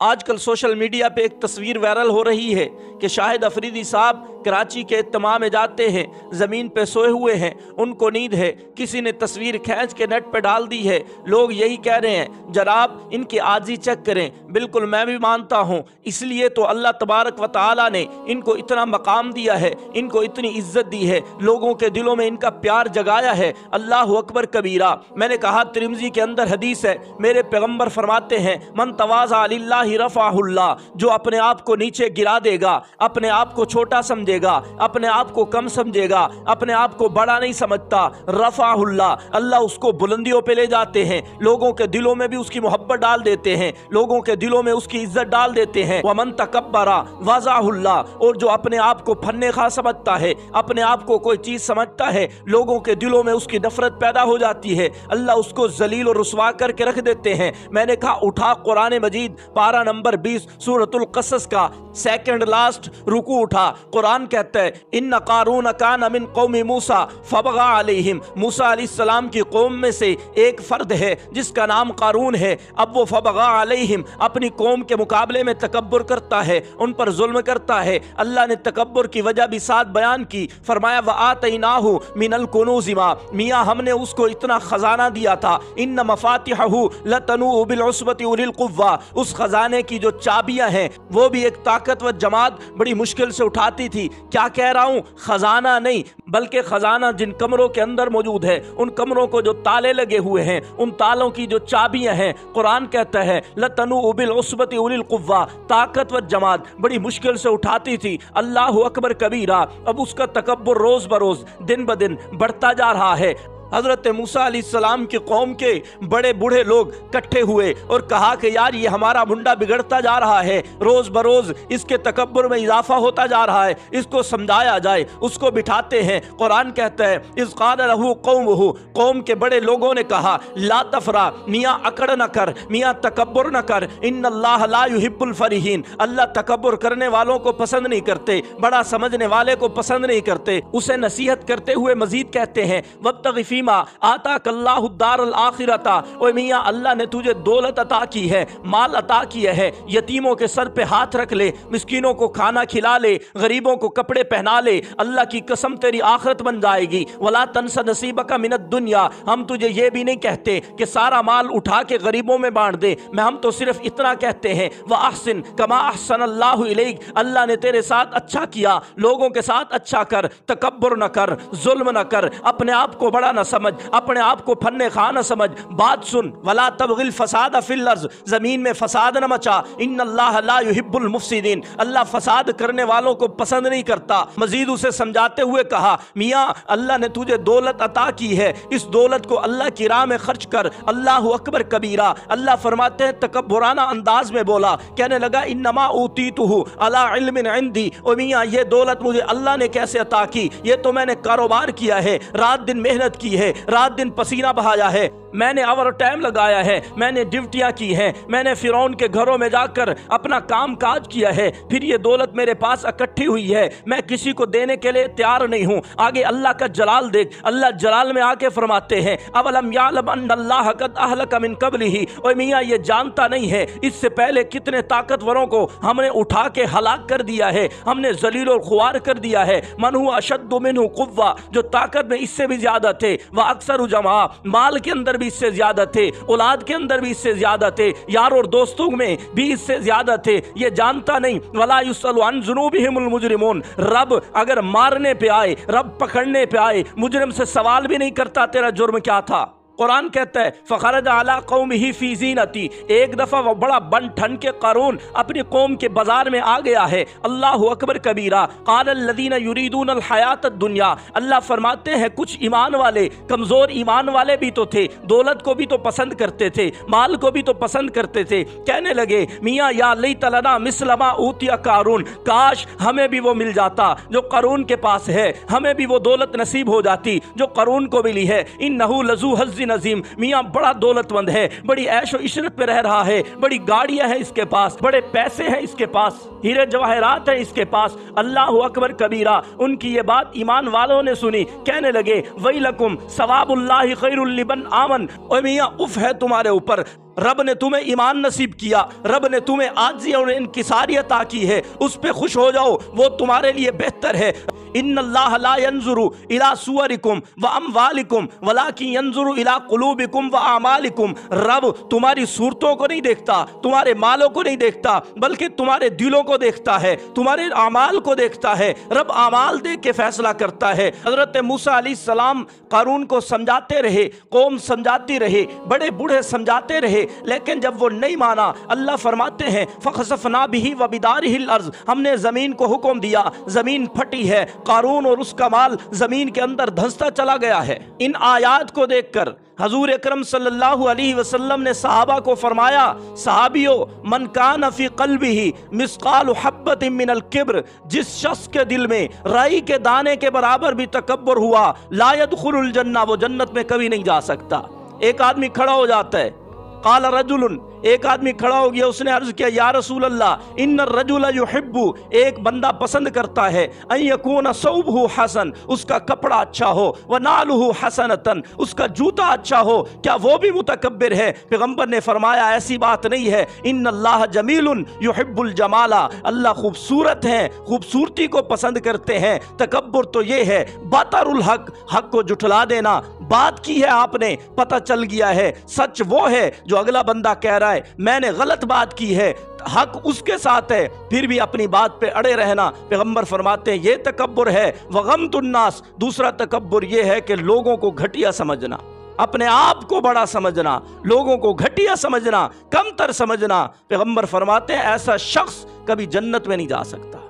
आजकल social media पे एक तस्वीर वायरल हो रही है कि शाहिद अफरीदी साहब कराची के इज्तिमा में जाते हैं, ज़मीन पे सोए हुए हैं, उनको नींद है, किसी ने तस्वीर खींच के नेट पे डाल दी है। लोग यही कह रहे हैं जनाब इनकी आजी चेक करें। बिल्कुल मैं भी मानता हूँ, इसलिए तो अल्लाह तबारक व तआला ने इनको इतना मकाम दिया है, इनको इतनी इज्जत दी है, लोगों के दिलों में इनका प्यार जगाया है। अल्लाह अकबर कबीरा। मैंने कहा तिरमिज़ी के अंदर हदीस है, मेरे पैगम्बर फरमाते हैं मन तवाज़ा लिल्लाहि रफ़अहुल्लाह, जो अपने आप को नीचे गिरा देगा, अपने आप को छोटा समझेगा, अपने आप को कम समझेगा, अपने आप को बड़ा नहीं समझता, रफ़अहुल्लाह, अल्लाह उसको बुलंदियों पे ले जाते हैं, लोगों के दिलों में भी उसकी मोहब्बत डाल देते हैं, लोगों के दिलों में उसकी इज्जत डाल देते हैं। वमन तकब्बरा वज़अहुल्लाह, और जो अपने आप को फन्ने खा समझता है, अपने आप को कोई चीज समझता है, लोगों के दिलों में उसकी नफरत पैदा हो जाती है, अल्लाह उसको जलील और रुसवा करके रख देते हैं। मैंने कहा उठा कुरान मजीद पारा नंबर 20 सूरतुल क़सस का सेकंड लास्ट रुकू उठा। कुरान कहता है इन्न क़ारून कान मिन कौमी मूसा फबगा अलैहिम, मूसा अलैहिस्सलाम की कौम में से एक फर्द है जिसका नाम क़ारून है। अब वो फबगा अलैहिम, अपनी कौम के मुकाबले में तकब्बुर करता है, उन पर जुल्म करता है। अल्लाह ने तकब्बुर की वजह भी साथ बयान की, फरमाया व आतैनाहु मिनल कुनूज़ मा, मियाँ हमने उसको इतना खजाना दिया था, इन्न मफातिहहु लतनू बिल उस्बति उलिल कुव्वा, उस खजाने की जो चाबियां हैं वो भी एक ताकतवर जमात बड़ी मुश्किल से उठाती थी। क्या कह रहा हूं, खजाना नहीं बल्कि खजाना जिन कमरों के अंदर मौजूद है, उन कमरों को जो ताले लगे हुए हैं, उन तालों की जो चाबियां हैं, कुरान कहता है लतनू बिल उस्बति उलिल कुव्वा, ताकतवर जमात बड़ी मुश्किल से उठाती थी। अल्लाह अकबर कबीरा। अब उसका तकब्बुर रोज बरोज दिन ब दिन बढ़ता जा रहा है। हज़रत मूसा अलैहिस्सलाम की कौम के बड़े बूढ़े लोग इकट्ठे हुए और कहा कि यार ये हमारा मुंडा बिगड़ता जा रहा है, रोज़ बरोज़ इसके तकब्बुर में इजाफा होता जा रहा है, इसको समझाया जाए। उसको बिठाते हैं। कुरान कहता है इज़ क़ाल लहू कौमुहु, कौम के बड़े लोगों ने कहा ला तफ़रा, मियाँ अकड़ न कर, मियाँ तकब्बुर न कर, इन्नल्लाह ला युहिब्बुल फ़रीहीन, अल्लाह तकब्बुर करने वालों को पसंद नहीं करते, बड़ा समझने वाले को पसंद नहीं करते। उसे नसीहत करते हुए मजीद कहते हैं वब्तग़ि आता कल्लाहु दारुल आखिरता, ओ मियां अल्लाह ने तुझे दौलत अता की है, माल अता किया है, यतीमों के सर पे हाथ रख ले, मिस्कीनों को खाना खिला ले, गरीबों को कपड़े पहना ले, अल्लाह की कसम तेरी आखिरत बन जाएगी। वला तंसा नसीबका मिनद दुनिया, हम तुझे ये भी नहीं कहते कि सारा माल उठा के गरीबों में बांट दे, हम तो सिर्फ इतना कहते हैं व अहसिन कमा अहसनल्लाहु इलैक, अल्लाह ने तेरे साथ अच्छा किया, लोगों के साथ अच्छा कर, तकब्बुर न कर, जुल्म न कर, अपने आप को बड़ा न समझ, अपने आप को फन्ने खा न समझ। बात सुन, वला तबगिल फसाद फिल अर्ज़, जमीन में फसाद न मचा, इन्नल्लाह ला युहिब्बुल मुफसिदीन, अल्लाह फसाद करने वालों को पसंद नहीं करता। मजीद उसे समझाते हुए कहा मियाँ अल्लाह ने तुझे दौलत अता की है, इस दौलत को अल्लाह की राह में खर्च कर। अल्लाह अकबर कबीरा। अल्लाह फरमाते हैं तकब्बुराना अंदाज में बोला, कहने लगा इन्नमा ऊतीतुहु अला इल्मिन इंदी, ओ मियाँ ये दौलत मुझे अल्लाह ने कैसे अता की, ये तो मैंने कारोबार किया है, रात दिन मेहनत की है, रात दिन पसीना बहाया है, मैंने ओवर टाइम लगाया है, मैंने ड्यूटियां की हैं, मैंने फिरौन के घरों में जाकर अपना काम काज किया है, फिर ये दौलत मेरे पास इकट्ठी हुई है, मैं किसी को देने के लिए तैयार नहीं हूँ। आगे अल्लाह का जलाल देख, अल्लाह जलाल में आके फरमाते हैं अवलम यालम अन्नल्लाह कद अहलक मिन क़ब्लिही, ओए मियाँ ये जानता नहीं है इससे पहले कितने ताकतवरों को हमने उठा के हलाक कर दिया है, हमने जलील और खुआर कर दिया है। मन हुआ अशद्दु मिन्हु कुव्वा, जो ताकत में इससे भी ज्यादा थे, वह अक्सर जमा, माल के अंदर भी इससे ज्यादा थे, औलाद के अंदर भी इससे ज्यादा थे, यार और दोस्तों में भी इससे ज्यादा थे। ये जानता नहीं वला युसअलु अन जुनूबिहिमुल मुजरिमून, रब अगर मारने पे आए, रब पकड़ने पे आए, मुजरिम से सवाल भी नहीं करता तेरा जुर्म क्या था। कुरान कहता है फ़खरज अला कौमिही फी ज़ीनती, एक दफ़ा वह बड़ा बन ठन के क़ारून अपनी कौम के बाजार में आ गया है। अल्लाह अकबर कबीरा। क़ाल लज़ीना युरीदूनल हयात दुनिया, अल्लाह फरमाते हैं कुछ ईमान वाले, कमज़ोर ईमान वाले भी तो थे, दौलत को भी तो पसंद करते थे, माल को भी तो पसंद करते थे। कहने लगे मियाँ या लैत लना मिस्लमा ऊतिया क़ारून, काश हमें भी वो मिल जाता जो क़ारून के पास है, हमें भी वो दौलत नसीब हो जाती जो क़ारून को मिली है। इन्नहु लज़ू हज़्ज़िन नजीम, मियाँ बड़ा दौलतमंद है, बड़ी ऐशो इशरत पे रह रहा है, बड़ी गाड़ियां हैं इसके पास, बड़े पैसे हैं इसके पास, हीरे जवाहरात हैं इसके पास, अल्लाह अकबर कबीरा। उनकी ये बात ईमान वालों ने सुनी, कहने लगे वैलकुम सवाबुल्लाहि खैरुल लिमन आमन। ओ मियाँ उफ है तुम्हारे ऊपर, रब ने तुम्हें ईमान नसीब किया, रब ने तुम्हें आजी और इनकिसारियत अता की है, उस पे खुश हो जाओ, वो तुम्हारे लिए बेहतर है। इन्नल्लाह ला यंजुरु इला सुवरिकुम व अमवालिकुम वलाकिन यंजुरु इला कुलूबिकुम व आमालिकुम। रब तुम्हारी सूरतों को नहीं देखता, तुम्हारे मालों को नहीं देखता, बल्कि तुम्हारे दिलों को देखता है, तुम्हारे अमाल को देखता है। रब अमाल देख के फैसला करता है। हजरत मूसा अलैहिस्सलाम कारून को समझाते रहे, कौम समझाती रहे, बड़े बूढ़े समझाते रहे, लेकिन जब वो नहीं माना, अल्लाह फरमाते हैं फखसफना बिही व बिदारिहिल अर्ज़, हमने जमीन को हुक्म दिया, जमीन फटी है, कारून और उसका माल जमीन के अंदर धंसता चला गया है। इन आयात को देखकर हजूर अकरम सल्लल्लाहु अलैहि वसल्लम ने सहाबा को फरमाया, सहाबियों, मन कान फी क़ल्बिही मिस्काल हब्बतिन मिनल किब्र, जिस शख्स के दिल में राई के दाने के बराबर भी तकब्बुर हुआ, ला यदखुलुल जन्नह, वो जन्नत में कभी नहीं जा सकता। एक आदमी खड़ा हो जाता है, काला रजुलन, एक आदमी खड़ा हो गया, उसने अर्ज किया या रसूल अल्लाह इन्न रजुल युहिब्बु, एक बंदा पसंद करता है अन यकून सौबहु हसन, उसका कपड़ा अच्छा हो, व नालुहु हसनतन, उसका जूता अच्छा हो, क्या वो भी मुतकब्बिर है? पैगंबर ने फरमाया ऐसी बात नहीं है, इन्नल्लाह जमीलुन युहिब्बुल जमाला, अल्लाह खूबसूरत है, खूबसूरती को पसंद करते हैं। तकब्बुर तो ये है बातरुल हक, हक को जुठला देना। बात की है आपने, पता चल गया है, सच वो है जो अगला बंदा कह रहा है मैंने गलत बात की है, हक उसके साथ है, फिर भी अपनी बात पे अड़े रहना। पैगंबर फरमाते हैं ये तकब्बुर है। वगम्तुन्नास, दूसरा तकब्बुर ये है कि लोगों को घटिया समझना, अपने आप को बड़ा समझना, लोगों को घटिया समझना, कमतर समझना। पैगंबर फरमाते हैं ऐसा शख्स कभी जन्नत में नहीं जा सकता।